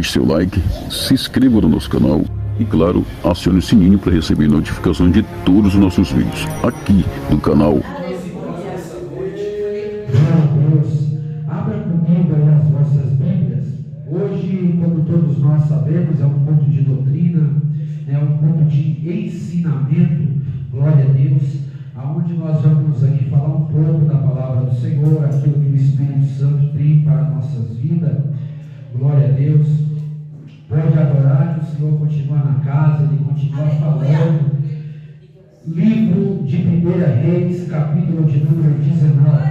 deixe seu like, se inscreva no nosso canal e, claro, acione o sininho para receber notificações de todos os nossos vídeos aqui no canal. Abra comigo aí as vossas Bíblias. Hoje, como todos nós sabemos, é um ponto de doutrina, é um ponto de ensinamento, glória a Deus, aonde nós vamos aqui falar um pouco da palavra do Senhor, aquilo que o Espírito Santo tem para nossas vidas, glória a Deus. Pode adorar, que o Senhor continua na casa, Ele continua falando. Livro de 1 Reis, capítulo de número 19.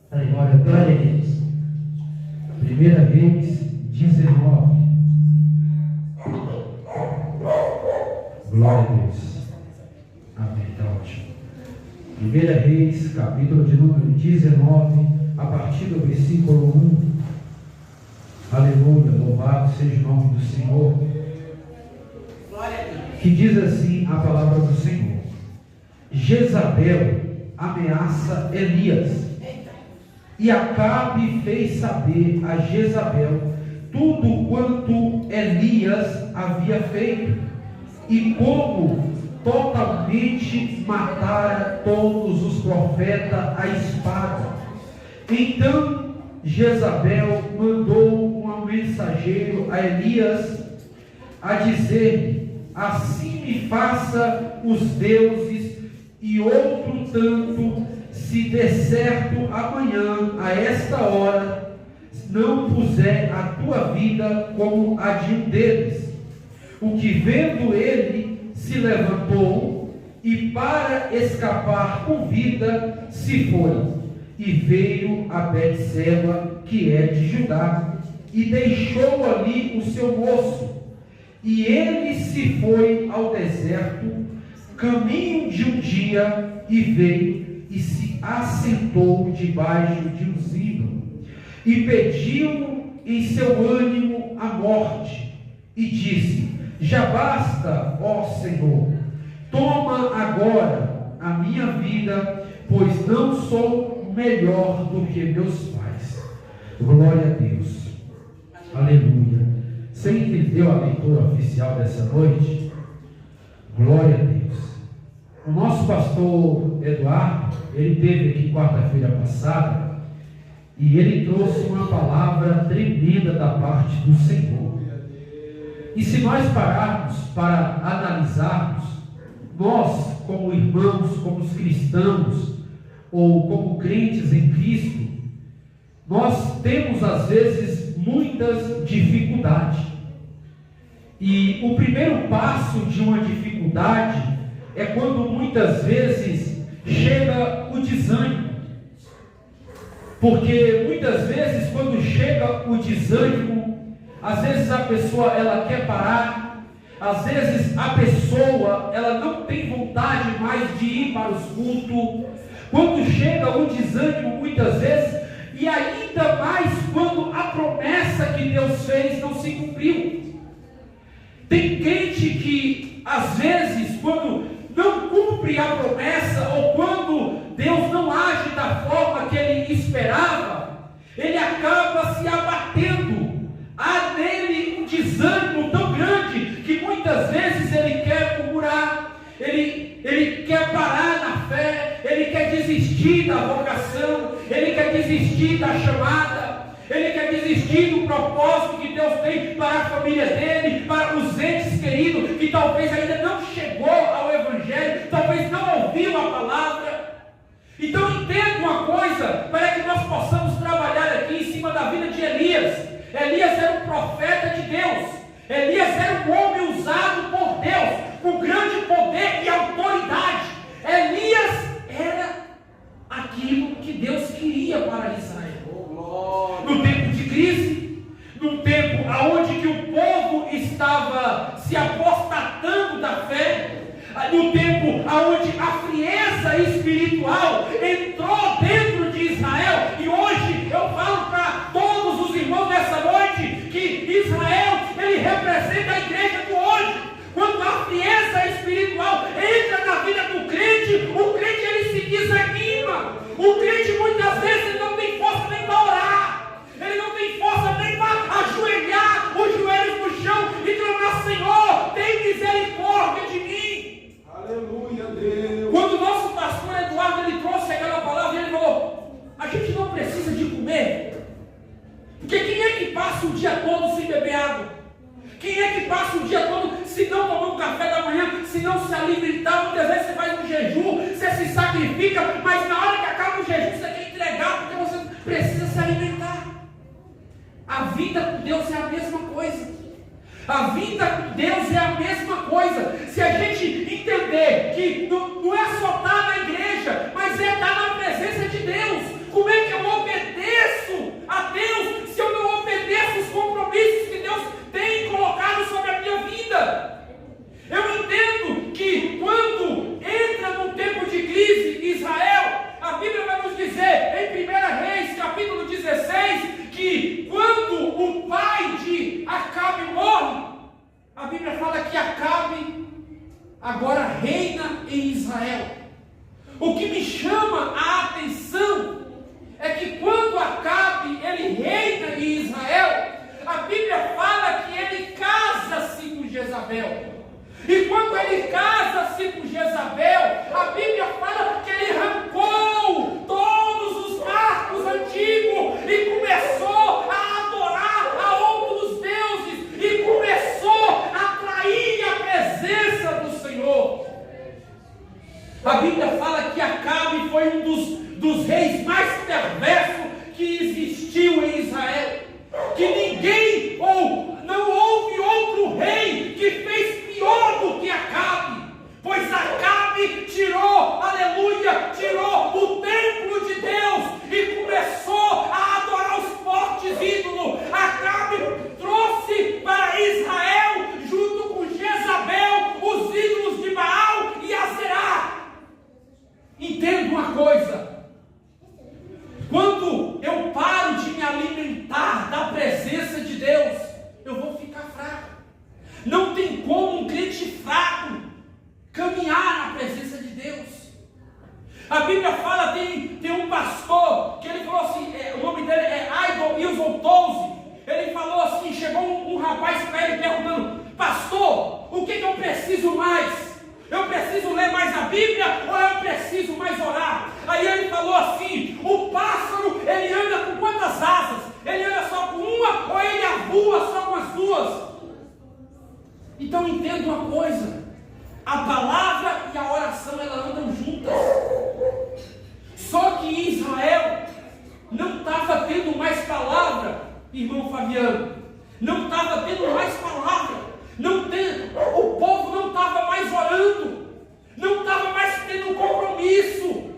Glória a Deus. 1 Reis 19. Glória a Deus. Amém. Está ótimo. 1 Reis, capítulo de número 19, a partir do versículo 1. Aleluia, louvado seja o nome do Senhor. Glória a Deus. Que diz assim a palavra do Senhor: Jezabel ameaça Elias. E Acabe fez saber a Jezabel tudo quanto Elias havia feito, e como totalmente matara todos os profetas à espada. Então Jezabel mandou um mensageiro a Elias a dizer-lhe: assim me faça os deuses, e outro tanto, se der certo amanhã, a esta hora, não puser a tua vida como a de um deles. O que vendo ele, se levantou, e para escapar com vida, se foi, e veio a Betseba, que é de Judá, e deixou ali o seu moço. E ele se foi ao deserto, caminho de um dia, e veio e se assentou debaixo de um zimbro, e pediu em seu ânimo a morte, e disse: já basta, ó Senhor, toma agora a minha vida, pois não sou melhor do que meus pais. Glória a Deus. Aleluia. Você entendeu a leitura oficial dessa noite? Glória a Deus. O nosso pastor Eduardo, ele esteve aqui quarta-feira passada, e ele trouxe uma palavra tremenda da parte do Senhor. E se nós pararmos para analisarmos, nós, como irmãos, como cristãos, ou como crentes em Cristo, nós temos às vezes muitas dificuldades. E o primeiro passo de uma dificuldade é quando muitas vezes chega o desânimo. Porque muitas vezes quando chega o desânimo, às vezes a pessoa ela quer parar, às vezes a pessoa ela não tem vontade mais de ir para os cultos. Quando chega o desânimo muitas vezes, e ainda mais quando a promessa que Deus fez não se cumpriu. Tem crente que às vezes quando não cumpre a promessa, ou quando Deus não age da forma que ele esperava, ele acaba se abatendo. Há nele um desânimo tão grande que muitas vezes ele quer murmurar, ele quer parar na fé, ele quer desistir da vocação, ele quer desistir da chamada, ele quer desistir do propósito que Deus tem para a família dele, para os entes queridos, que talvez ainda não chegou ao Evangelho, talvez não ouviu a palavra. Então entenda uma coisa, para que nós possamos trabalhar aqui em cima da vida de Elias. Elias era um profeta de Deus, Elias era um homem usado por Deus, com grande poder e autoridade. Elias era aquilo que Deus queria para Israel. No tempo de crise, no tempo onde que o povo estava se apostatando da fé, no tempo onde a frieza espiritual entrou dentro de Israel. E hoje eu falo para todos os irmãos nessa noite que Israel, ele representa a igreja do hoje. Quando a frieza espiritual entra na vida do crente, o crente ele se desanima. O crente muitas vezes ele não tem força nem para orar, ele não tem força nem para ajoelhar. O sacrifica, mas na hora que acaba o jejum você quer entregar porque você precisa se alimentar. A vida com Deus é a mesma coisa. A vida com Deus é a mesma coisa. Se a gente entender que não é só estar na igreja, mas é estar na presença de Deus. Como é que eu obedeço a Deus se eu não obedeço os compromissos que Deus tem colocado sobre a minha vida? Eu entendo que quando entra num tempo de crise Israel, a Bíblia vai nos dizer em 1 Reis, capítulo 16, que quando o pai de Acabe morre, a Bíblia fala que Acabe agora reina em Israel. O que me chama a atenção é que quando Acabe ele reina em Israel, a Bíblia fala que ele casa-se com Jezabel. E quando ele casa-se com Jezabel, a Bíblia fala que ele arrancou todos os marcos antigos e começou a adorar a outros deuses e começou a trair a presença do Senhor. A Bíblia fala que Acabe foi um dos reis mais perversos que existiu em Israel. Que ninguém ou não houve outro rei que fez pior do que Acabe, pois Acabe tirou, aleluia, tirou o templo de Deus e começou a adorar os fortes ídolos. Acabe trouxe para Israel, junto com Jezabel, os ídolos de Baal e Aserá. Entenda uma coisa: quando eu paro de me alimentar da presença de Deus, eu vou ficar fraco. Não tem como um crente fraco caminhar na presença de Deus. A Bíblia fala, tem um pastor, que ele falou assim, o nome dele é Wilson Tolzi. Ele falou assim, chegou um rapaz para ele perguntando: pastor, o que eu preciso mais? Eu preciso ler mais a Bíblia ou eu preciso mais orar? Aí ele falou assim: o pássaro, ele anda com quantas asas? Ele anda só com uma ou ele voa só com as duas? Então entenda uma coisa: a palavra e a oração, elas andam juntas. Só que em Israel não estava tendo mais palavra, irmão Fabiano. Não estava tendo mais palavra. O povo não estava mais orando. Não estava mais tendo compromisso.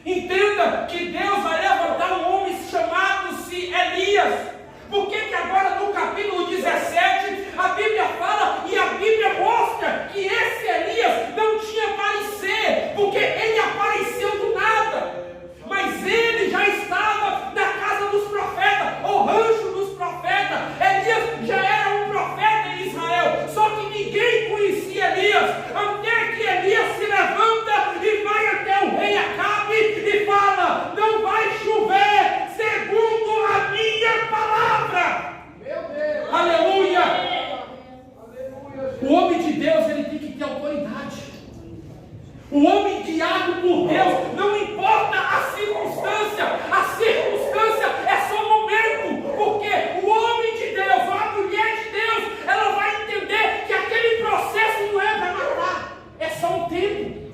Entenda que Deus vai levantar um homem chamado-se Elias. Por que agora no capítulo 17 a Bíblia fala e a Bíblia mostra que esse Elias não tinha parecer, porque ele apareceu do nada, mas ele já estava na casa dos profetas, o rancho dos profetas. Elias já era um profeta em Israel, só que ninguém conhecia Elias, até que Elias se levanta e vai até o rei Acabe e fala: não vai chover segundo a minha palavra. Meu Deus. Aleluia. O homem de Deus, ele tem que ter autoridade. O homem guiado por Deus, não importa a circunstância é só momento, porque o homem de Deus, ou a mulher de Deus, ela vai entender que aquele processo não é para matar, é só um tempo.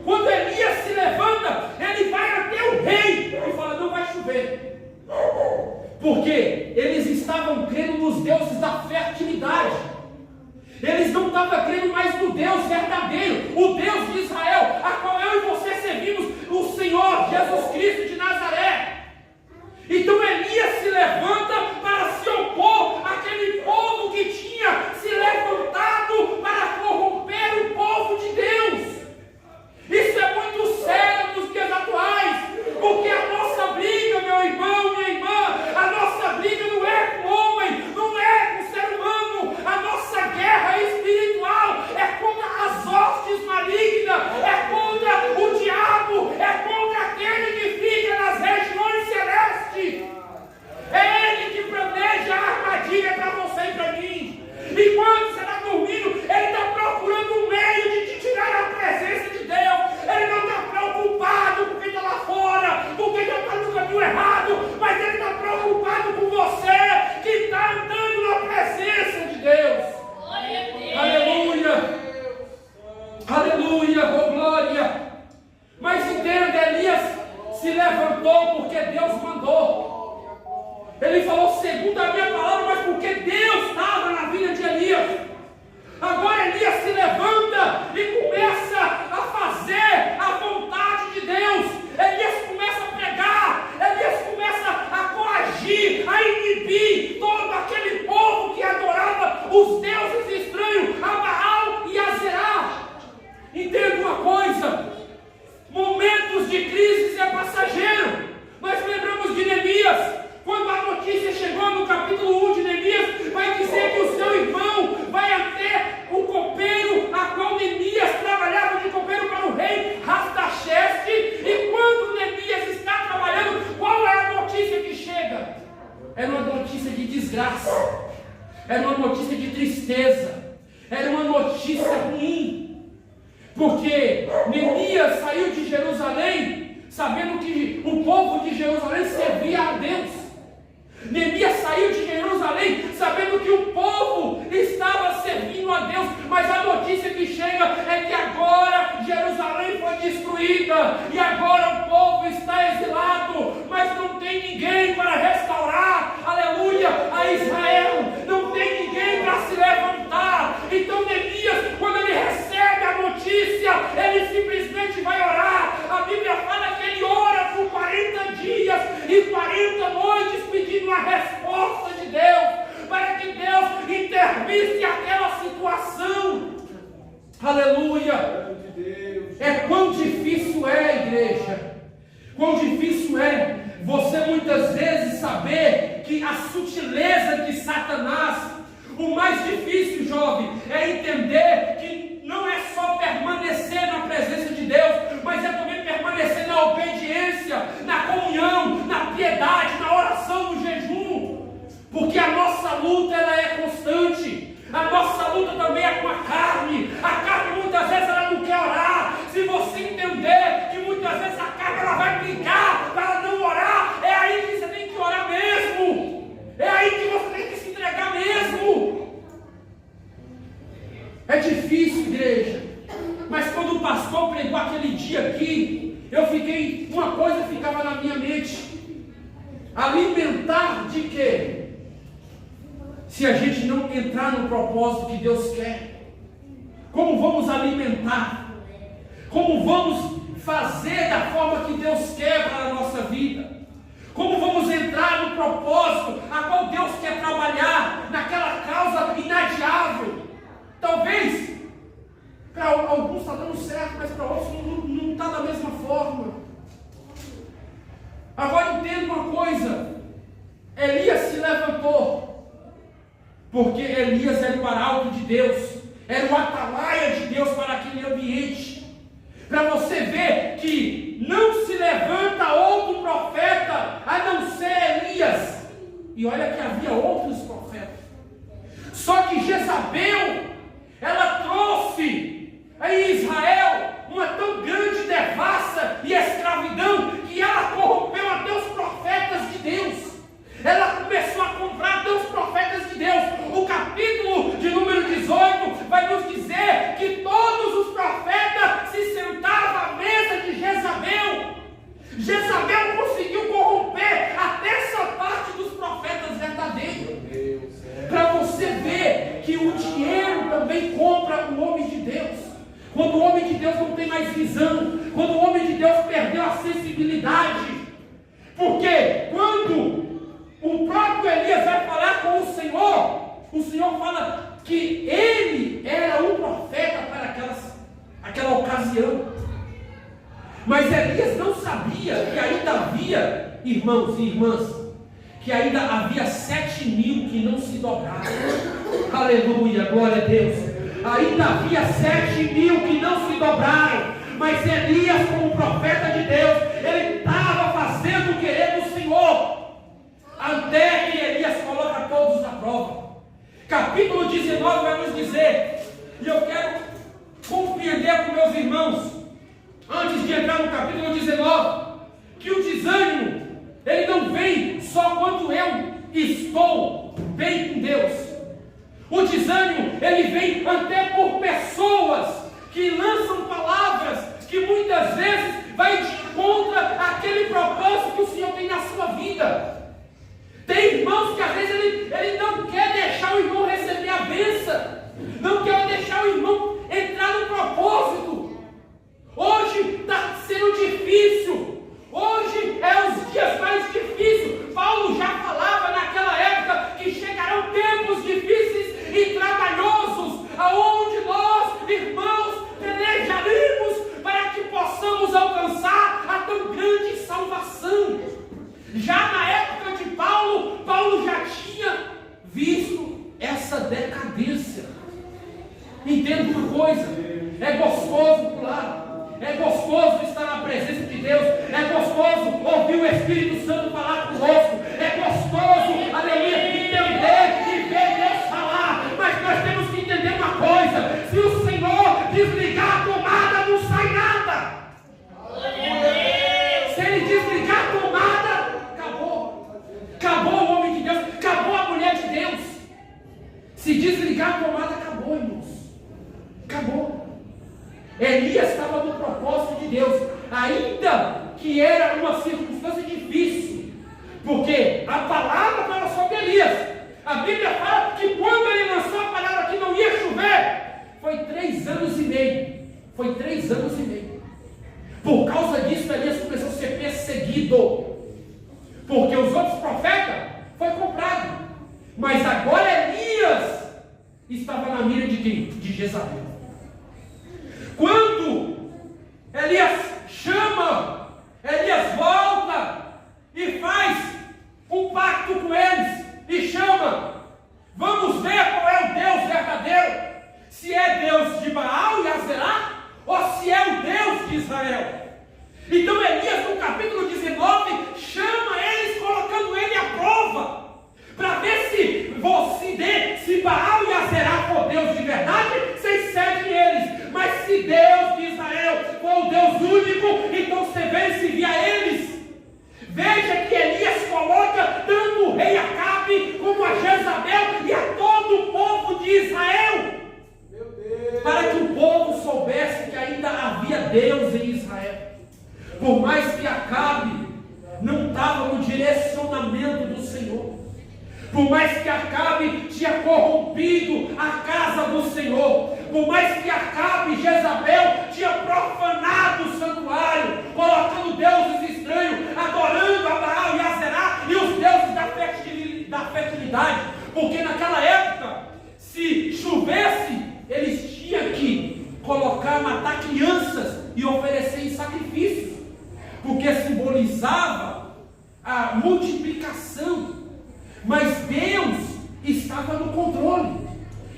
Quando Elias se levanta, ele vai até o rei e fala: não vai chover, porque eles estavam crendo nos deuses da fertilidade. Eles não estavam crendo mais no Deus verdadeiro, o Deus de Israel, a qual eu e você servimos, o Senhor Jesus Cristo de Nazaré. Então Elias se levanta para se opor àquele povo que tinha se levantado para corromper o povo de Deus. Isso é muito sério nos dias atuais, porque a nossa briga, meu irmão, minha irmã, a nossa briga não é com o homem, não é com o ser humano. A nossa guerra espiritual é contra as hostes malignas, é contra o diabo, é contra aquele que fica nas regiões celestes. É ele os deuses estranhos, a Baal e a Zerá. Entenda uma coisa: momentos de crise é passageiro. Nós lembramos de Neemias, quando a notícia chegou no capítulo 1 de Neemias, vai dizer que o seu irmão vai até o copeiro, a qual Neemias trabalhava de copeiro para o rei Rastaxeste, e quando Neemias está trabalhando, qual é a notícia que chega? Era uma notícia de desgraça, era uma notícia de tristeza, era uma notícia ruim, porque Neemias saiu de Jerusalém sabendo que o povo de Jerusalém servia a Deus. Neemias saiu de Jerusalém sabendo que o povo estava servindo a Deus, mas a notícia que chega é que agora Jerusalém foi destruída e agora o povo está exilado, mas não tem ninguém para restaurar, aleluia, a Israel, não tem ninguém para se levantar. Então Neemias, quando ele recebe a notícia, ele simplesmente vai orar. A Bíblia fala que ele ora por 40 dias e 40 noites pedindo a resposta de Deus, para que Deus intervisse aquela situação. Aleluia! É quão difícil é, igreja, quão difícil é você muitas vezes saber que a sutileza de Satanás, o mais difícil, jovem, é entender que não é só permanecer na presença de Deus, mas é também permanecer na obediência, na comunhão, na piedade, na oração, no jejum, porque a nossa luta ela é constante. A nossa luta também é com a carne muitas vezes ela não quer orar. Se você entender que muitas vezes a carne ela vai brincar para não orar, é aí que você tem que orar mesmo, é aí que você tem que se entregar mesmo. É difícil, igreja, mas quando o pastor pregou aquele dia aqui, uma coisa ficava na minha mente: alimentar de quê? Se a gente não entrar no propósito que Deus quer, como vamos alimentar? Como vamos fazer da forma que Deus quer para a nossa vida? Como vamos entrar no propósito a qual Deus quer trabalhar, naquela causa inadiável? Talvez para alguns está dando certo, mas para outros não está da mesma forma. Agora entenda uma coisa: Elias se levantou, porque Elias era o arauto de Deus, era o atalaia de Deus para aquele ambiente. Para você ver que não se levanta outro profeta a não ser Elias. E olha que havia outros profetas. Só que Jezabel, ela trouxe em Israel uma tão grande devassa e escravidão que ela corrompeu até os profetas de Deus. Ela começou a comprar até os profetas de Deus. O capítulo de número 18 vai nos dizer que todos os profetas se sentavam à mesa de Jezabel. Jezabel conseguiu corromper até essa parte dos profetas verdadeiros. Para você ver que o dinheiro também compra o homem de Deus. Quando o homem de Deus não tem mais visão, quando o homem de Deus perdeu a sensibilidade. Porque quando o próprio Elias vai falar com o Senhor fala que ele era um profeta para aquela ocasião. Mas Elias não sabia que ainda havia, irmãos e irmãs, que ainda havia 7.000 que não se dobraram. Aleluia, glória a Deus. Ainda havia 7.000 que não se dobraram. Mas Elias, como profeta de Deus, ele estava fazendo o querer do Senhor. Até que Elias coloca todos à prova. Capítulo 19 vai nos dizer, e eu quero compreender com meus irmãos, antes de entrar no capítulo 19, que o desânimo, ele não vem só quando eu estou bem com Deus. O desânimo, ele vem até por pessoas que lançam palavras que muitas vezes vai de contra aquele propósito que o Senhor tem na sua vida. Tem irmãos que às vezes ele não quer deixar o irmão receber a bênção, não quer deixar o irmão entrar no propósito. Hoje está sendo difícil, hoje é os dias mais difíceis. Paulo já falava naquela época que chegarão tempos difíceis e essa decadência. Entenda uma coisa: é gostoso pular, é gostoso estar na presença de Deus, é gostoso ouvir o Espírito Santo falar conosco, é gostoso, aleluia, entender e ver Deus falar, mas nós temos que entender uma coisa: se o Senhor desligar a tomada, não sai nada. Se Ele desligar a tomada, acabou. Acabou o homem de Deus, acabou a mulher de Deus. Se desligar a tomada, acabou, irmãos. Acabou. Elias estava no propósito de Deus, ainda que era uma circunstância difícil, porque a palavra fala sobre Elias. A Bíblia fala que quando ele lançou a palavra que não ia chover, foi 3 anos e meio. Foi 3 anos e meio. Por causa disso, Elias começou a ser perseguido, porque os outros profetas foi comprado. Mas agora Elias estava na mira de quem? De Jezabel. Quando Elias chama, Elias volta e faz um pacto com eles e chama: vamos ver qual é o Deus verdadeiro, se é Deus de Baal e Azerá ou se é o Deus de Israel. Então Elias, no capítulo 19, chama eles, colocando ele à prova, para ver se Baal e Azerá for Deus de verdade, vocês seguem eles. Mas se Deus de Israel for o Deus único, então você vence via eles. Veja que Elias coloca tanto o rei Acabe como a Jezabel e a todo o povo de Israel, para que o povo soubesse que ainda havia Deus em Israel. Por mais que Acabe não estava no direcionamento do Senhor, por mais que Acabe tinha corrompido a casa do Senhor, por mais que Acabe e Jezabel tinha profanado o santuário, colocando deuses estranhos, adorando a Baal e a Azerá e os deuses da fertilidade, porque naquela época, se chovesse, eles tinham que matar crianças e oferecer em sacrifícios, porque simbolizava a multiplicação. Mas Deus estava no controle.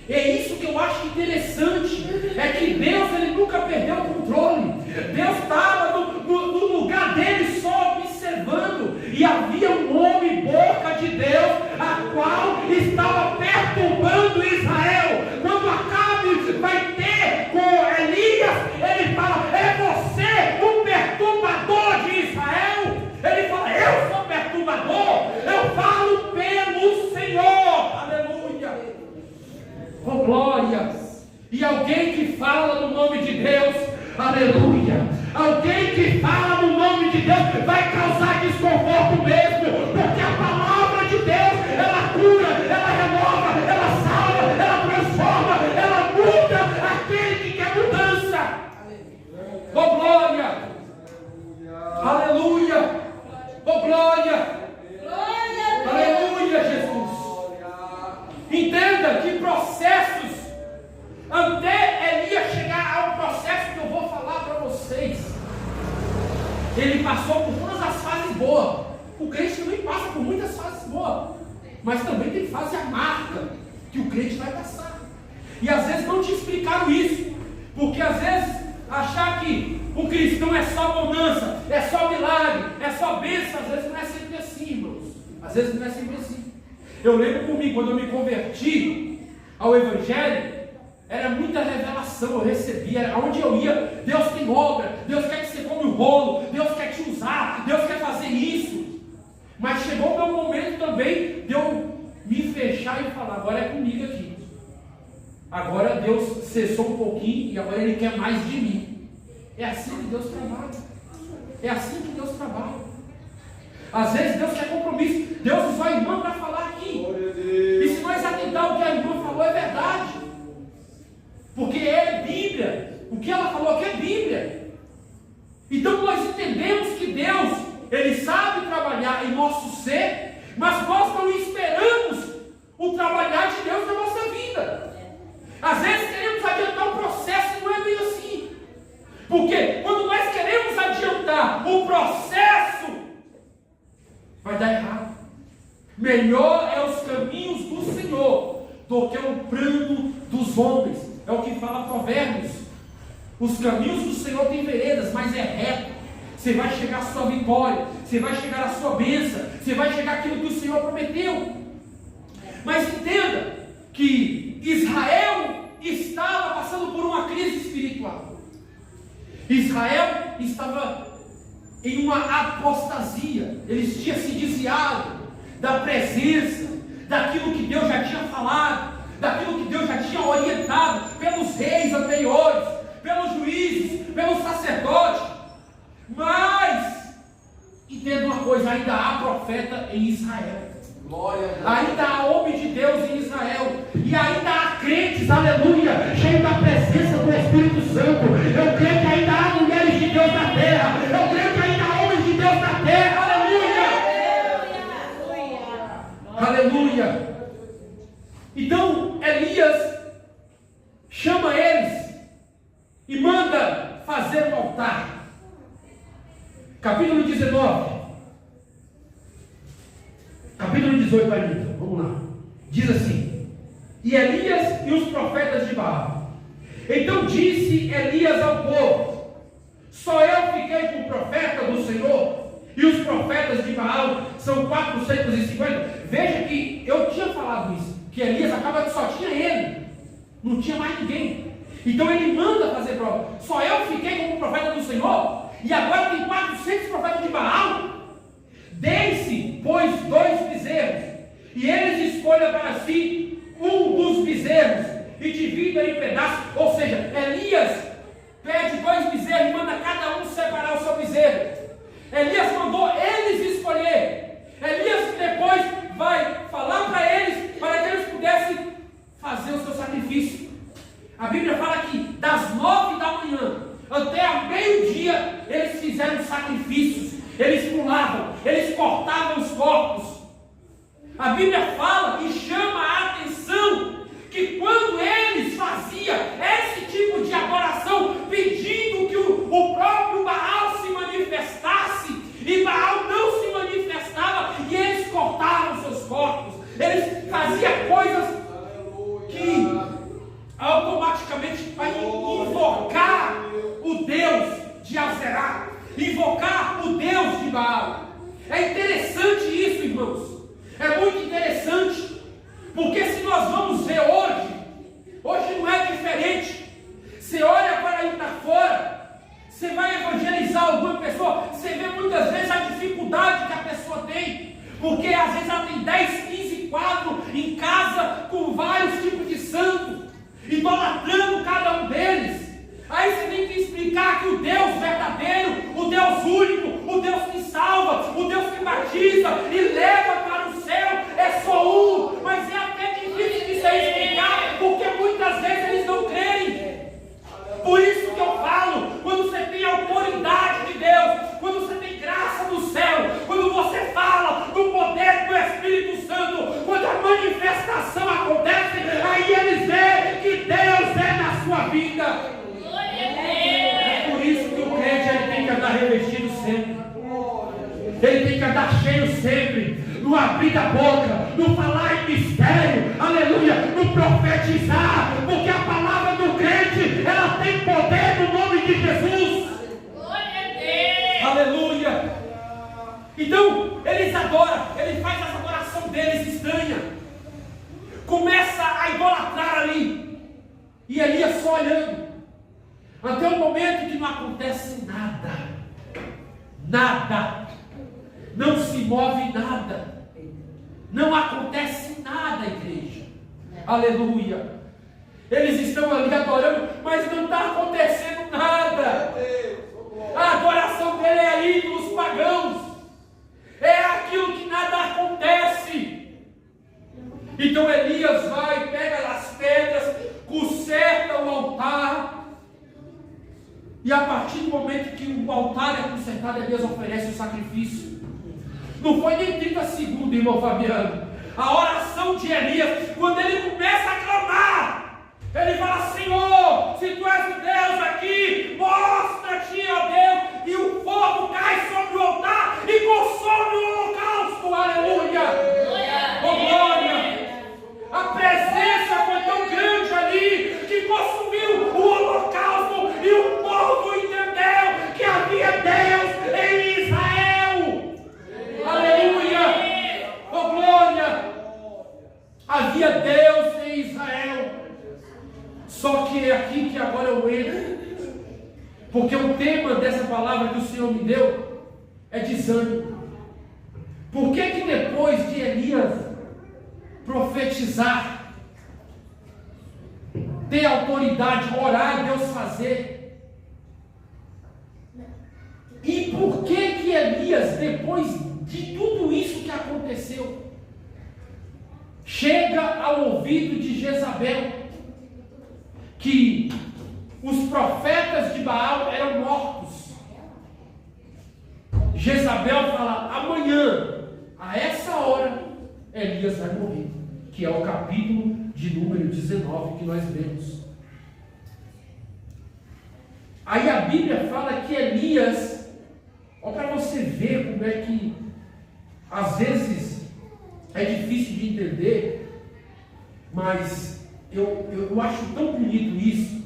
É isso que eu acho interessante, é que Deus, ele nunca perdeu o controle. Deus estava no lugar dele só observando, e havia um homem, boca de Deus, a qual estava perturbando Israel. Quando Acabe vai ter com Elias, ele fala: é você o perturbador de Israel? Ele fala: eu sou perturbador, eu falo pelo Senhor. Aleluia. Oh, glória. E alguém que fala no nome de Deus, aleluia, alguém que fala no nome de Deus vai causar desconforto mesmo, porque a palavra de Deus, ela cura, ela renova, ela salva, ela transforma, ela muda aquele que quer mudança. Oh, glória. Aleluia. Oh, glória. Aleluia, Jesus. Entenda que processos, até Elias chegar ao processo que eu vou falar para vocês, ele passou por todas as fases boas. O crente também passa por muitas fases boas, mas também tem fase amarga que o crente vai passar. E às vezes não te explicaram isso, porque às vezes achar que o cristão é só bonança, é só milagre, é só bênção, às vezes não é sempre assim, irmãos. Às vezes não é sempre assim. Eu lembro por mim, quando eu me converti ao Evangelho, era muita revelação, eu recebia, aonde eu ia, Deus tem obra, Deus quer que você come o rolo, Deus quer te usar, Deus quer fazer isso. Mas chegou o meu momento também de eu me fechar e falar: agora é comigo aqui. Agora Deus cessou um pouquinho e agora Ele quer mais de mim. É assim que Deus trabalha. É assim que Deus trabalha. Às vezes Deus quer compromisso. Deus usou a irmã para falar aqui. E se nós atentar o que a irmã falou é verdade. Porque é Bíblia. O que ela falou aqui é Bíblia. Então nós entendemos que Deus, Ele sabe trabalhar em nosso ser, mas nós não esperamos o trabalhar de Deus na nossa vida. Às vezes queremos adiantar o processo e não é bem assim. Porque quando nós queremos adiantar o processo, vai dar errado. Melhor é os caminhos do Senhor do que o plano dos homens. É o que fala Provérbios. Os caminhos do Senhor têm veredas, mas é reto. Você vai chegar à sua vitória, você vai chegar à sua bênção, você vai chegar àquilo que o Senhor prometeu. Mas entenda que Israel estava passando por uma crise espiritual. Israel estava em uma apostasia. Eles tinham se desviado da presença, daquilo que Deus já tinha falado, daquilo que Deus já tinha orientado pelos reis anteriores, pelos juízes, pelos sacerdotes. Mas, entenda uma coisa, ainda há profeta em Israel. Ainda há homem de Deus em Israel. E ainda há crentes, aleluia, cheios da presença do Espírito Santo. Eu creio que ainda há mulheres de Deus na terra. Eu creio que ainda há homens de Deus na terra. Aleluia. Aleluia. Então Elias chama eles e manda fazer um altar. Capítulo 19. Capítulo 18 ainda, vamos lá. Diz assim: e Elias e os profetas de Baal. Então disse Elias ao povo: só eu fiquei como profeta do Senhor, e os profetas de Baal são 450. Veja que eu tinha falado isso, que Elias acaba que só tinha ele, não tinha mais ninguém. Então ele manda fazer prova. Só eu fiquei como profeta do Senhor, e agora tem 400 profetas de Baal. Deem-se, pois, 2 bezerros, e eles escolham para si um dos bezerros, e dividam em pedaços. Ou seja, Elias pede 2 bezerros e manda cada um separar o seu bezerro. Elias mandou eles escolher. Elias depois vai falar para eles, para que eles pudessem fazer o seu sacrifício. A Bíblia fala que das 9 da manhã até ao meio-dia eles fizeram sacrifícios. Eles pulavam, eles cortavam os corpos. A Bíblia fala e chama a atenção que quando eles faziam esse tipo de adoração, pedindo que o próprio Baal se manifestasse, e Baal não se manifestava, e eles cortavam seus corpos, eles faziam coisas que automaticamente vai invocar o Deus de Azerá, invocar o Deus de Baal. É interessante isso, irmãos. É muito interessante, porque se nós vamos ver hoje não é diferente. Você olha para aí para fora, você vai evangelizar alguma pessoa, você vê muitas vezes a dificuldade que a pessoa tem, porque às vezes ela tem 10, 15 quadros em casa com vários tipos de santo, idolatrando cada um deles. Aí você tem que explicar que o Deus verdadeiro, o Deus único, o Deus que salva, o Deus que batiza e leva para o céu é só um. Mas é até difícil de se explicar, porque muitas vezes eles não creem. Por isso que eu falo, quando você tem autoridade de Deus, quando você tem graça do céu, quando você fala do poder do Espírito Santo, quando a manifestação acontece, aí eles veem que Deus é na sua vida. É por isso que o crente ele tem que andar revestido sempre. Ele tem que andar cheio sempre. No abrir da boca, no falar em mistério, aleluia, no profetizar, porque a palavra do crente, ela tem poder no nome de Jesus. Aleluia. Então, eles adoram, ele faz a adoração deles estranha. Começa a idolatrar ali. E Elias só olhando. Até o momento que não acontece nada. Nada. Não se move nada. Não acontece nada, igreja. Aleluia. Eles estão ali adorando, mas não está acontecendo nada. A adoração dele é ídolos pagãos. É aquilo que nada acontece. Então Elias vai, pega as pedras, conserta o altar. E a partir do momento que o altar é consertado, Elias oferece o sacrifício. Não foi nem 30 segundos, irmão Fabiano. A oração de Elias, quando ele começa a clamar, ele fala: Senhor, se tu és o Deus aqui, mostra-te, ó Deus. E o fogo cai sobre o altar e consome o holocausto. Aleluia! Oh glória! A presença foi Só que é aqui que agora eu entro, porque o tema dessa palavra que o Senhor me deu é desânimo. Por que que depois de Elias profetizar, ter autoridade, orar, Deus fazer, e por que que Elias, depois de tudo isso que aconteceu, chega ao ouvido de Jezabel que os profetas de Baal eram mortos? Jezabel fala: amanhã, a essa hora, Elias vai morrer, que é o capítulo de número 19 que nós lemos. Aí a Bíblia fala que Elias, olha para você ver como é que às vezes é difícil de entender, mas eu acho tão bonito isso,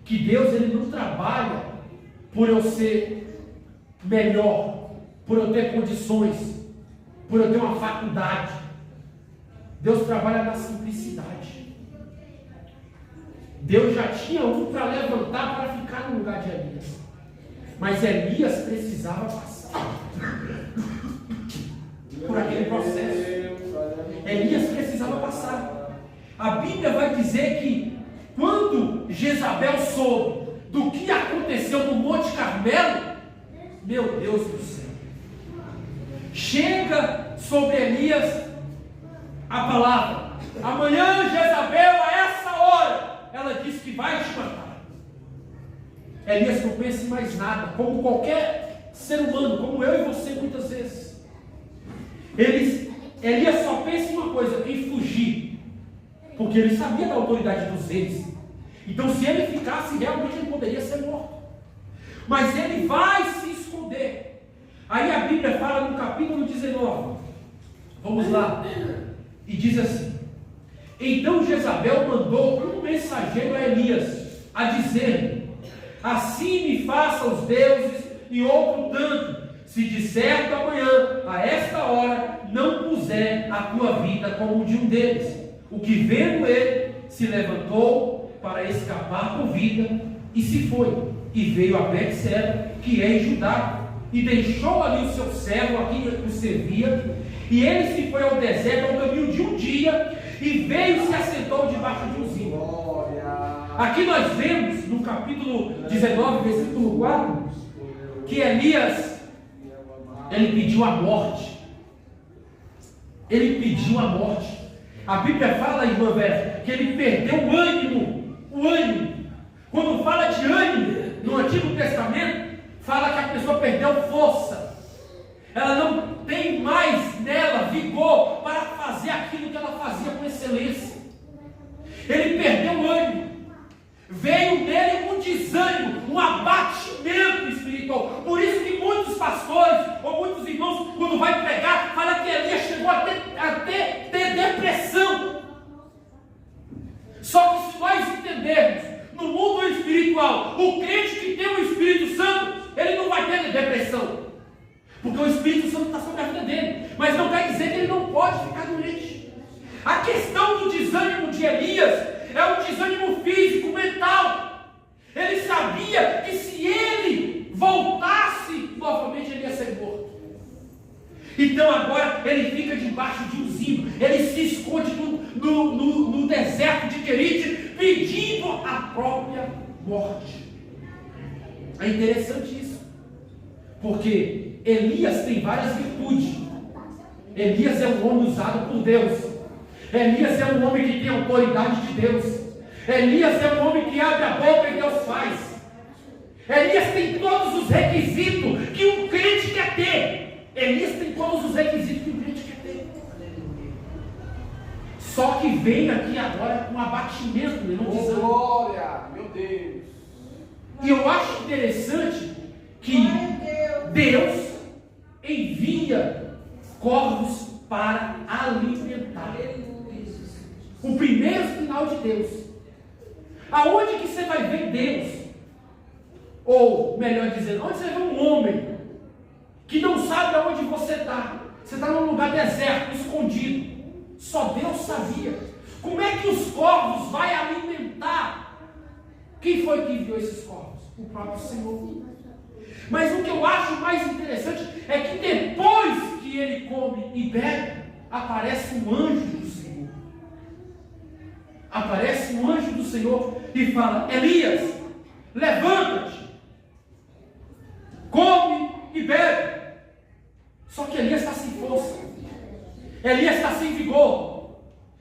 que Deus ele não trabalha por eu ser melhor, por eu ter condições, por eu ter uma faculdade. Deus trabalha na simplicidade. Deus já tinha um para levantar para ficar no lugar de Elias, mas Elias precisava passar por aquele processo. Elias precisava passar. A Bíblia vai dizer que quando Jezabel soube do que aconteceu no Monte Carmelo, meu Deus do céu, chega sobre Elias a palavra: amanhã Jezabel, a essa hora, ela diz que vai te matar. Elias não pensa em mais nada, como qualquer ser humano, como eu e você muitas vezes. Elias só pensa em uma coisa: em fugir, porque ele sabia da autoridade dos reis. Então, se ele ficasse, realmente ele poderia ser morto. Mas ele vai se esconder. Aí a Bíblia fala no capítulo 19, vamos lá, e diz assim: então Jezabel mandou um mensageiro a Elias, a dizer: assim me façam os deuses e outro tanto, se de certo amanhã, a esta hora, não puser a tua vida como de um deles. O que vendo ele, se levantou para escapar com vida, e se foi, e veio a Betseba, que é em Judá, e deixou ali o seu servo, a quem o servia, e ele se foi ao deserto ao caminho de um dia, e veio e se assentou debaixo de um zimbro. Aqui nós vemos, no capítulo 19, versículo 4, que Elias, ele pediu a morte. Ele pediu a morte. A Bíblia fala, irmã Vera, que ele perdeu o ânimo. O ânimo. Quando fala de ânimo no Antigo Testamento, fala que a pessoa perdeu força. Ela não tem mais nela vigor para fazer aquilo que ela fazia com excelência. Ele perdeu o ânimo. Veio nele um desânimo, um abatimento espiritual. Por isso que muitos pastores ou muitos irmãos, quando vai pregar, fala que Elias chegou a ter depressão. Só que se nós entendermos, no mundo espiritual, o crente que tem o Espírito Santo, ele não vai ter depressão, porque o Espírito Santo está sobre a vida dele. Mas não quer dizer que ele não pode ficar doente. A questão do desânimo de Elias é um desânimo físico, mental. Ele sabia que se ele voltasse, novamente ele ia ser morto. Então agora ele fica debaixo de um zimbro, ele se esconde no deserto de Querite, pedindo a própria morte. É interessante isso, porque Elias tem várias virtudes. Elias é um homem usado por Deus. Elias é um homem que tem autoridade de Deus. Elias é um homem que abre a boca e Deus faz. Elias tem todos os requisitos que um crente quer ter. Elias tem todos os requisitos que um crente quer ter. Só que vem aqui agora com abatimento, ele não diz nada. Glória, meu Deus. E eu acho interessante que Deus envia corvos para alimentar. O primeiro sinal de Deus. Aonde que você vai ver Deus? Ou, melhor dizendo, onde você vê um homem que não sabe aonde você está? Você está num lugar deserto, escondido. Só Deus sabia. Como é que os corvos vão alimentar Quem foi que enviou esses corpos? O próprio Senhor. Mas o que eu acho mais interessante é que depois que ele come e bebe, aparece um anjo do Senhor. Aparece um anjo do Senhor e fala: Elias, levanta-te, come e bebe. Só que Elias está sem força, Elias está sem vigor,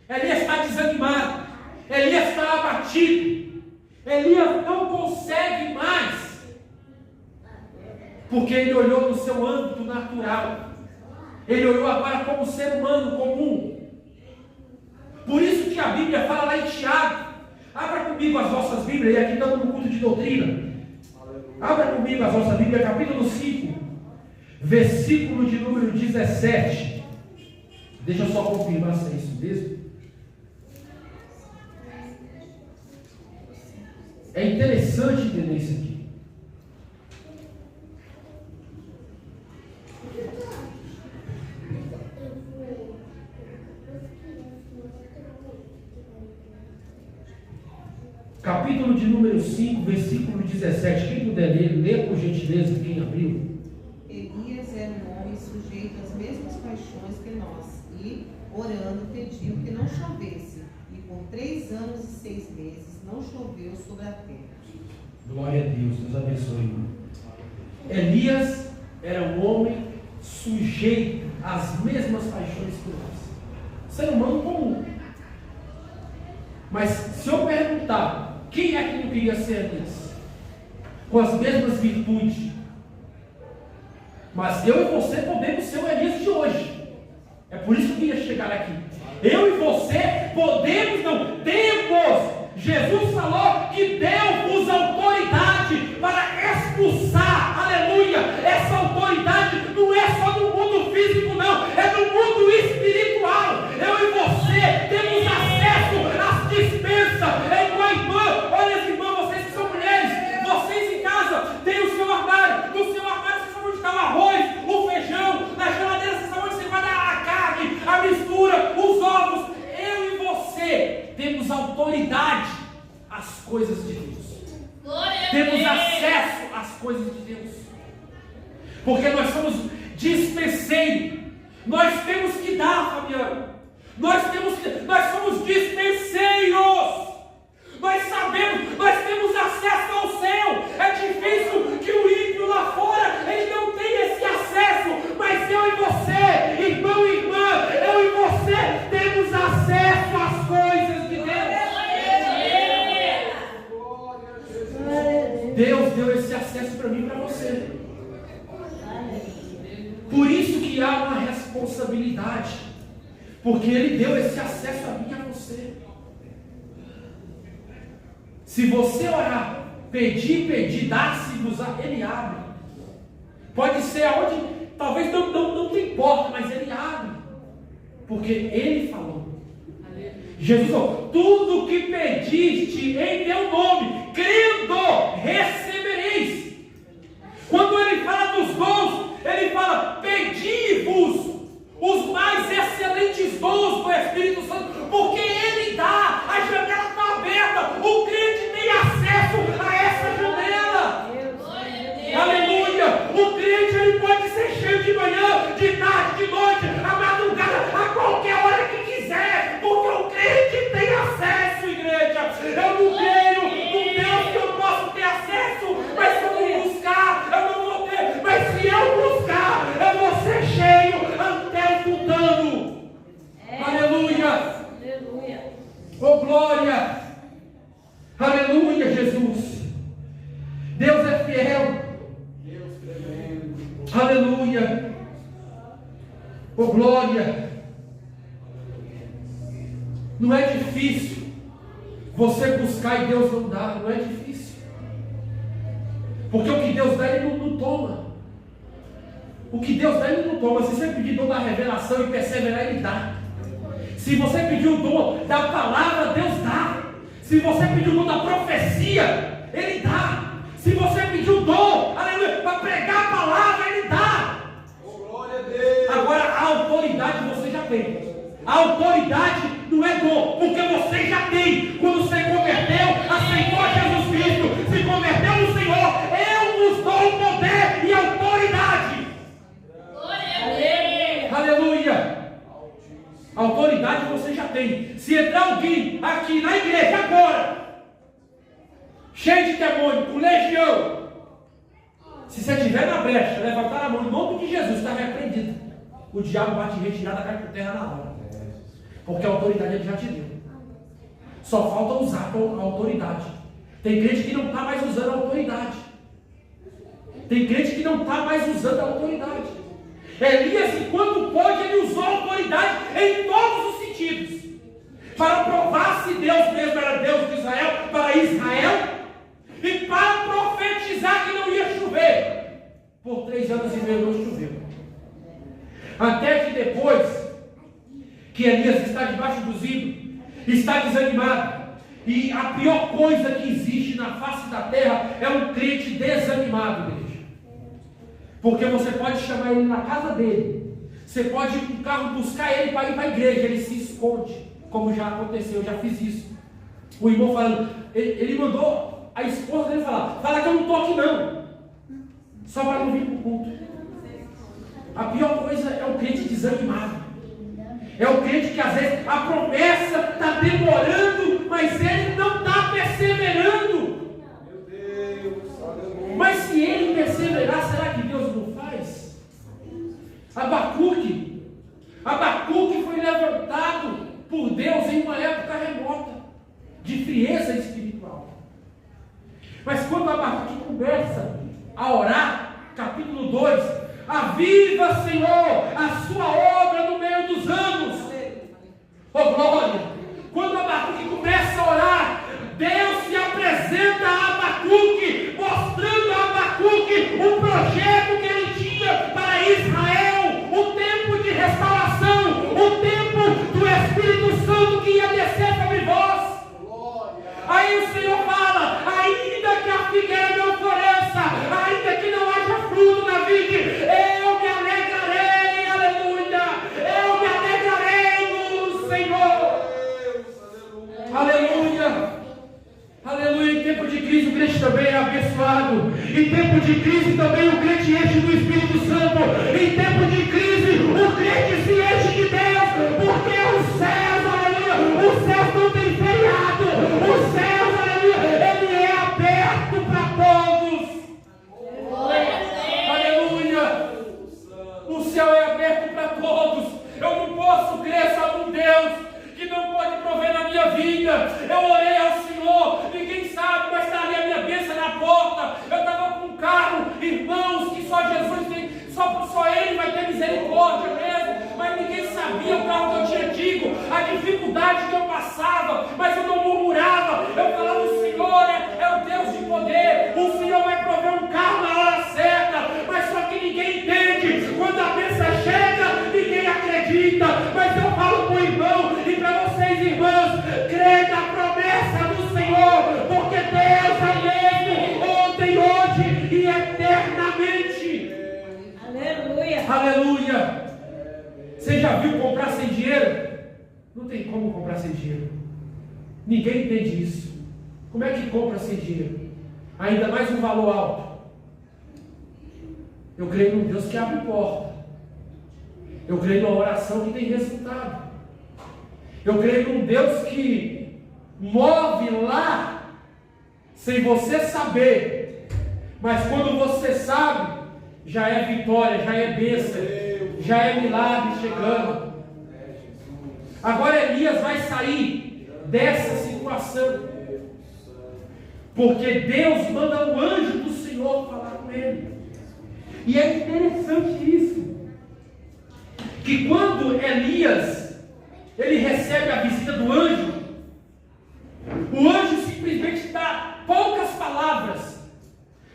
Elias está desanimado, Elias está abatido, Elias não consegue mais, porque ele olhou no seu âmbito natural, ele olhou agora como ser humano comum. Por isso que a Bíblia fala lá em Tiago. Abra comigo as vossas Bíblias, e aqui estamos no culto de doutrina. Abra comigo as vossas Bíblias, capítulo 5, versículo de número 17. Deixa eu só confirmar se é isso mesmo. É interessante entender isso aqui. Capítulo de número 5, versículo 17. Quem puder ler, lê por gentileza, quem abriu. Elias era um homem sujeito às mesmas paixões que nós, e, orando, pediu que não chovesse, e por 3 anos e 6 meses não choveu sobre a terra. Glória a Deus, Deus abençoe, irmão. Elias era um homem sujeito às mesmas paixões que nós. Ser humano comum. Mas se eu perguntar, quem é que não queria ser Elias? Com as mesmas virtudes. Mas eu e você podemos ser o Elias de hoje. É por isso que eu queria chegar aqui. Eu e você podemos, não, temos. Jesus falou que deu-vos autoridade para expulsar, aleluia. Essa autoridade não é só no mundo físico, não, é no mundo espiritual. Eu e você temos acesso às dispensas. É igual a irmã, olha as irmãs, vocês que são mulheres, vocês em casa têm o seu armário. No seu armário vocês sabem onde está o arroz, o feijão, na geladeira vocês sabem onde você guarda a carne, a mistura, os ovos. Eu e você temos autoridade às coisas de Deus. Temos acesso às coisas de Deus. Porque nós somos dispenseiros. Nós temos que dar, Fabiano. Nós somos dispenseiros. Nós sabemos, nós temos acesso ao céu. É difícil que o ímpio lá fora, ele não tenha esse acesso. Mas eu e você, irmão e irmã, eu e você temos acesso às coisas de Deus. Deus deu esse acesso para mim e para você. Por isso que há uma responsabilidade. Porque Ele deu esse acesso a mim e a você. Se você orar, pedir, dar-se-vos, Ele abre. Pode ser aonde, talvez não tem porta, mas Ele abre. Porque Ele falou. Jesus falou: tudo que pediste em meu nome, crendo, recebereis. Quando Ele fala dos dons, Ele fala: pedi-vos os mais excelentes dons do Espírito Santo, porque Ele dá, a janela está aberta, o crente tem acesso a essa janela. Aleluia! O crente ele pode ser cheio de manhã, de tarde, de noite, à madrugada, a qualquer hora que quiser, porque o crente tem acesso, igreja. Eu não creio num Deus que eu posso ter acesso, mas se eu não buscar, eu não vou ter. Mas se eu buscar, eu vou ser cheio até o fundando. Aleluia! Oh glória! Aleluia, Jesus! Deus é fiel. Aleluia! Oh glória! Não é difícil você buscar e Deus não dá, não é difícil. Porque o que Deus dá, Ele não toma. O que Deus dá, Ele não toma. Se você pedir dom da revelação e perseverar, Ele dá. Se você pedir o dom da palavra, Deus dá. Se você pedir o dom da profecia, Ele dá. Se você pedir o dom, aleluia, para pregar a palavra, Ele dá. Glória a Deus. Agora, a autoridade você já tem. A autoridade não é dom, porque você já tem. Quando você converteu, aceitou Jesus Cristo, aqui na igreja agora, cheio de demônio, com legião, se você estiver na brecha, levantar a mão em nome de Jesus, está repreendido. O diabo vai te retirar da cai por terra na hora. Porque a autoridade ele já te deu. Só falta usar a autoridade. Tem crente que não está mais usando a autoridade. Tem crente que não está mais usando a autoridade. Elias, enquanto pôde, ele usou a autoridade em todos os sentidos. Para provar se Deus mesmo era Deus de Israel, para Israel, e para profetizar que não ia chover. Por 3 anos e meio não choveu. Até que depois, que Elias está debaixo dos ídolos, está desanimado. E a pior coisa que existe na face da terra é um crente desanimado, igreja. Porque você pode chamar ele na casa dele, você pode ir com o carro buscar ele para ir para a igreja, ele se esconde, como já aconteceu, eu já fiz isso. O irmão falando, ele mandou a esposa dele falar, fala que eu não estou aqui não, só para não vir para o culto. A pior coisa é o crente desanimado. É o crente que às vezes a promessa está demorando, mas ele não está perseverando. Meu Deus, aleluia. Mas se ele perseverar, será que Deus não faz? Abacuque foi levantado por Deus em uma época remota, de frieza espiritual. Mas quando Abacuque começa a orar, capítulo 2, aviva, Senhor, a sua obra no meio dos anos. Oh glória! Quando Abacuque começa a orar, Deus se apresenta a Abacuque, mostrando a Abacuque o projeto que ele tinha para Israel, o tempo de restauração, o tempo do Espírito Santo que ia descer sobre vós. Aí o Senhor fala, ainda que a figueira não floresça, ainda que não haja fruto na vide, eu me alegrarei, aleluia, eu me alegrarei no Senhor. Aleluia, aleluia. Em tempo de crise o crente também é abençoado, em tempo de crise também o crente enche do Espírito Santo, em tempo de crise o crente se enche de Deus, porque os céus, aleluia, os céus não têm feriado, os céus, aleluia, ele é aberto para todos. Aleluia, o céu é aberto para todos. Eu não posso crer só num Deus que não pode prover na minha vida. Eu orei ao Senhor, ninguém sabe, mas está ali a minha bênção na porta. Eu estava com um carro, irmãos, que só Jesus tem, só Ele vai ter misericórdia mesmo. Mas ninguém sabia o carro que eu tinha tido, a dificuldade que eu passava, mas eu não murmurava. Eu falava, o Senhor é o Deus de poder, o Senhor vai prover um carro na hora certa. Mas só que ninguém entende, quando a bênção chega, ninguém acredita. Mas eu falo para o irmão e para vocês, irmãos, crê na promessa do Senhor, porque Deus é mesmo, ontem, hoje e eternamente. Aleluia. Aleluia. Você já viu comprar sem dinheiro? Não tem como comprar sem dinheiro. Ninguém entende isso. Como é que compra sem dinheiro? Ainda mais um valor alto. Eu creio num Deus que abre porta. Eu creio numa oração que tem resultado. Eu creio num Deus que move lá sem você saber. Mas quando você sabe, já é vitória, já é bênção, já é milagre chegando. Agora Elias vai sair dessa situação, porque Deus manda o anjo do Senhor falar com ele. E é interessante isso, que quando Elias ele recebe a visita do anjo, o anjo simplesmente dá poucas palavras,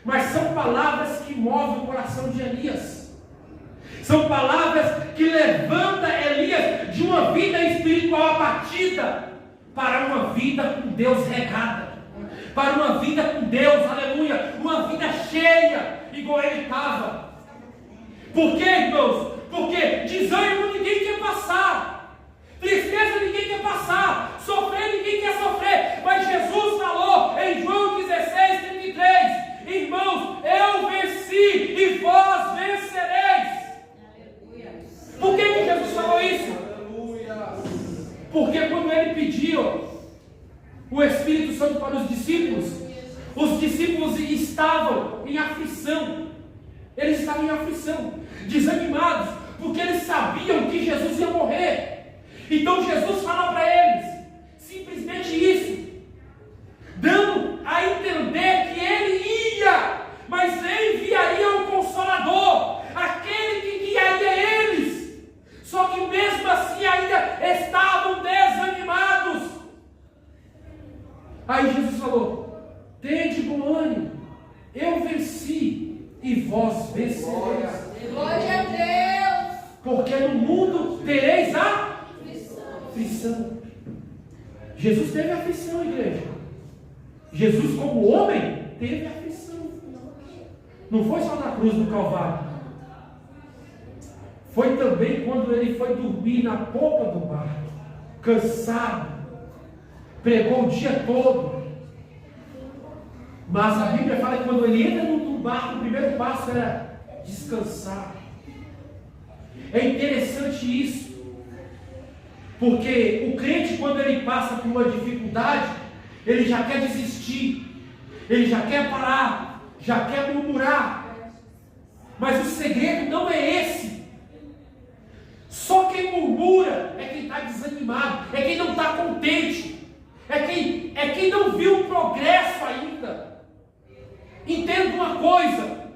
mas são palavras que movem o coração de Elias. São palavras que levantam Elias de uma vida espiritual abatida para uma vida com Deus regada, para uma vida com Deus, aleluia, uma vida cheia, igual ele estava. Por quê, irmãos? Porque desânimo ninguém quer passar, tristeza ninguém quer passar, sofrer ninguém quer sofrer, mas Jesus falou em João 16:33, irmãos, eu venci e vós vencereis. Por que Jesus falou isso? Porque quando ele pediu para os discípulos. Os discípulos estavam em aflição. Eles estavam em aflição, desanimados, porque eles sabiam que Jesus ia morrer. Então Jesus fala para eles simplesmente isso, dando a entender que ele ia, mas enviaria o Consolador, aquele que guiaria eles. Só que mesmo assim ainda estavam desanimados. Aí Jesus falou: tende bom ânimo, eu venci e vós vencereis. Glória a Deus. Porque no mundo tereis a aflição. Jesus teve aflição, igreja. Jesus, como homem, teve aflição. Não foi só na cruz do Calvário. Foi também quando ele foi dormir na polpa do barco, cansado, pregou o dia todo. Mas a Bíblia fala que quando ele entra no barco, o primeiro passo era descansar. É interessante isso, porque o crente, quando ele passa por uma dificuldade, ele já quer desistir, ele já quer parar, já quer murmurar. Mas o segredo não é esse. Só quem murmura é quem está desanimado, é quem não está contente, é quem não viu o progresso ainda. Entenda uma coisa: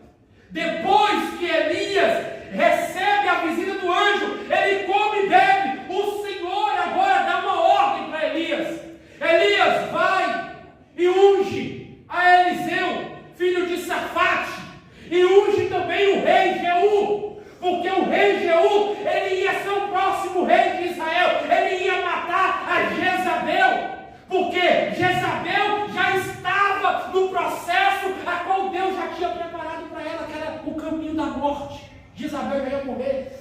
depois que Elias recebe a visita do anjo, ele come e bebe. O Senhor agora dá uma ordem para Elias: Elias, vai e unge a Eliseu, filho de Safate, e unge também o rei Jeú, porque o rei Jeú, ele ia ser o próximo rei de Israel, ele ia matar a Jezabel, porque Jezabel já estava no processo a qual Deus já tinha preparado para ela, que era o caminho da morte. Jezabel já ia morrer.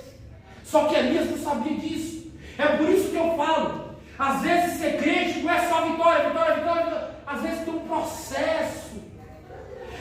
Só que Elias não sabia disso. É por isso que eu falo, às vezes ser crente não é só vitória, vitória, vitória. Às vezes tem um processo.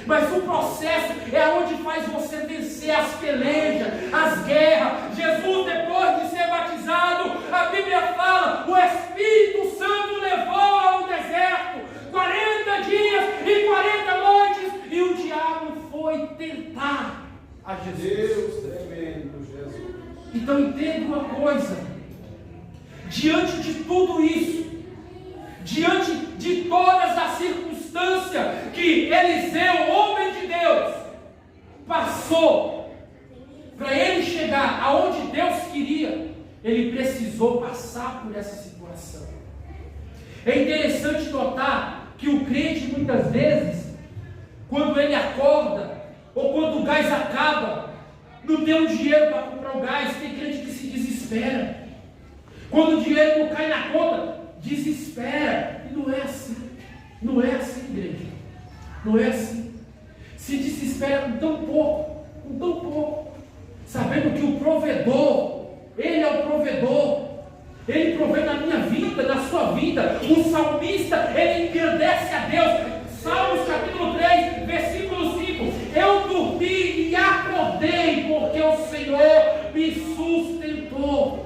Mas o processo é onde faz você vencer as pelejas, as guerras. Jesus, depois de ser batizado, a Bíblia fala, o Espírito Santo levou ao deserto 40 dias e 40 noites, e o diabo foi tentar a Jesus. Deus tremendo, Jesus. Então entenda uma coisa: diante de tudo isso, diante de todas as circunstâncias que Eliseu, homem de Deus, passou, para ele chegar aonde Deus queria, ele precisou passar por essa situação. É interessante notar que o crente, muitas vezes, quando ele acorda, ou quando o gás acaba, não tem um dinheiro para comprar o gás, tem crente que se desespera. Quando o dinheiro não cai na conta, desespera. E não é assim. Não é assim, igreja. Não é assim. Se desespera com tão pouco, sabendo que o provedor, ele é o provedor, ele provê na minha vida, na sua vida. O salmista, ele engrandece a Deus. Salmos capítulo 3, versículo 5: eu dormi e acordei, porque o Senhor me sustentou.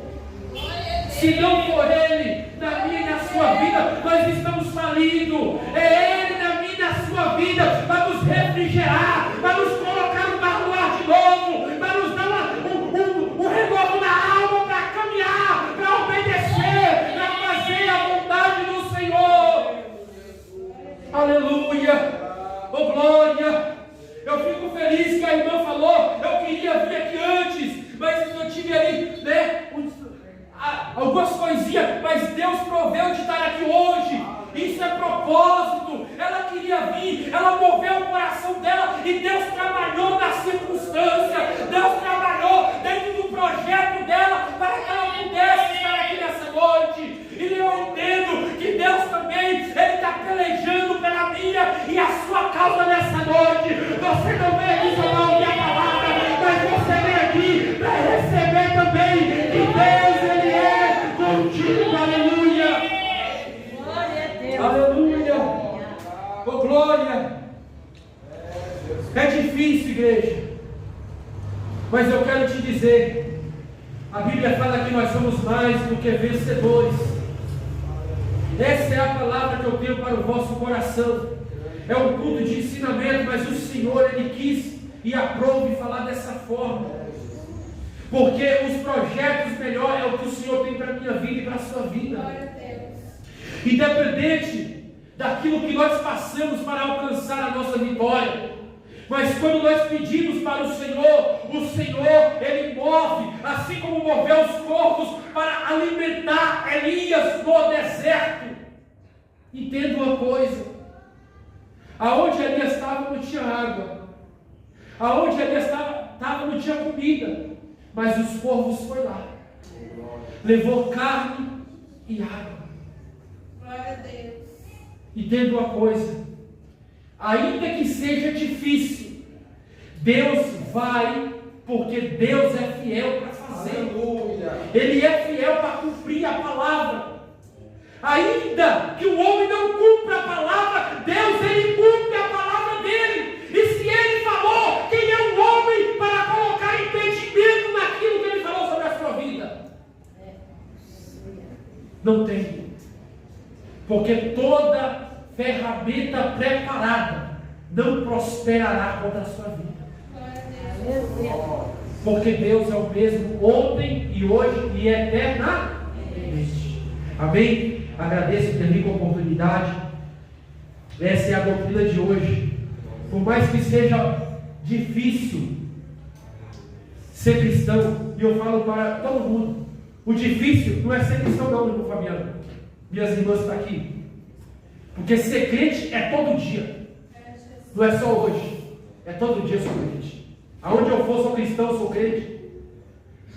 Se não for Ele na minha e na sua vida, nós estamos falindo. É Ele na minha e na sua vida para nos refrigerar, para nos colocar no ar de novo, para nos dar um renovo na alma, para caminhar, para obedecer, para fazer a vontade do Senhor. Aleluia! Oh glória! Eu fico feliz que a irmã falou, eu queria vir aqui antes, mas eu tive ali, algumas coisinhas, mas Deus proveu de estar aqui hoje. Isso é propósito. Ela queria vir, ela moveu o coração dela e Deus trabalhou na circunstância, Deus trabalhou dentro do projeto dela para que ela pudesse estar aqui nessa noite. E eu entendo que Deus também, Ele está pelejando pela minha e a sua causa nessa noite. Você não vem aqui só para ouvir a palavra, mas você vem aqui para receber também que Deus, Ele é contigo. Aleluia! Aleluia! Oh glória! É difícil, igreja, mas eu quero te dizer, a Bíblia fala que nós somos mais do que vencedores. Essa é a palavra que eu tenho para o vosso coração. É um culto de ensinamento, mas o Senhor, Ele quis e aprove falar dessa forma. Porque os projetos melhores é o que o Senhor tem para a minha vida e para a sua vida. Independente daquilo que nós passamos para alcançar a nossa vitória. Mas quando nós pedimos para o Senhor, Ele move, assim como moveu os corvos para alimentar Elias no deserto. Entenda uma coisa: aonde Elias estava não tinha água, aonde Elias estava não tinha comida, mas os corvos foram lá, levou carne e água. Glória a Deus. Entenda uma coisa: ainda que seja difícil, Deus vai, porque Deus é fiel para fazer. Aleluia. Ele é fiel para cumprir a palavra. Ainda que o homem não cumpra a palavra, Deus, Ele cumpre a palavra dele. E se Ele falou, quem é o homem para colocar impedimento naquilo que Ele falou sobre a sua vida? Não tem. Porque toda ferramenta preparada não prosperará contra a sua vida. Porque Deus é o mesmo ontem e hoje e eternamente. Amém? Agradeço por ter vindo com a oportunidade. Essa é a doutrina de hoje. Por mais que seja difícil ser cristão, e eu falo para todo mundo, o difícil não é ser cristão não, irmão Fabiano. Minhas irmãs estão aqui. Porque ser crente é todo dia. Não é só hoje. É todo dia eu sou crente. Aonde eu for, sou cristão, sou crente.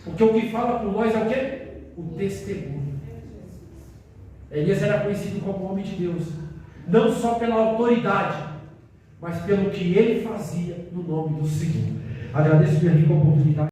Porque o que fala por nós é o quê? O testemunho. Elias era conhecido como homem de Deus. Não só pela autoridade, mas pelo que ele fazia no nome do Senhor. Agradeço minha rica oportunidade.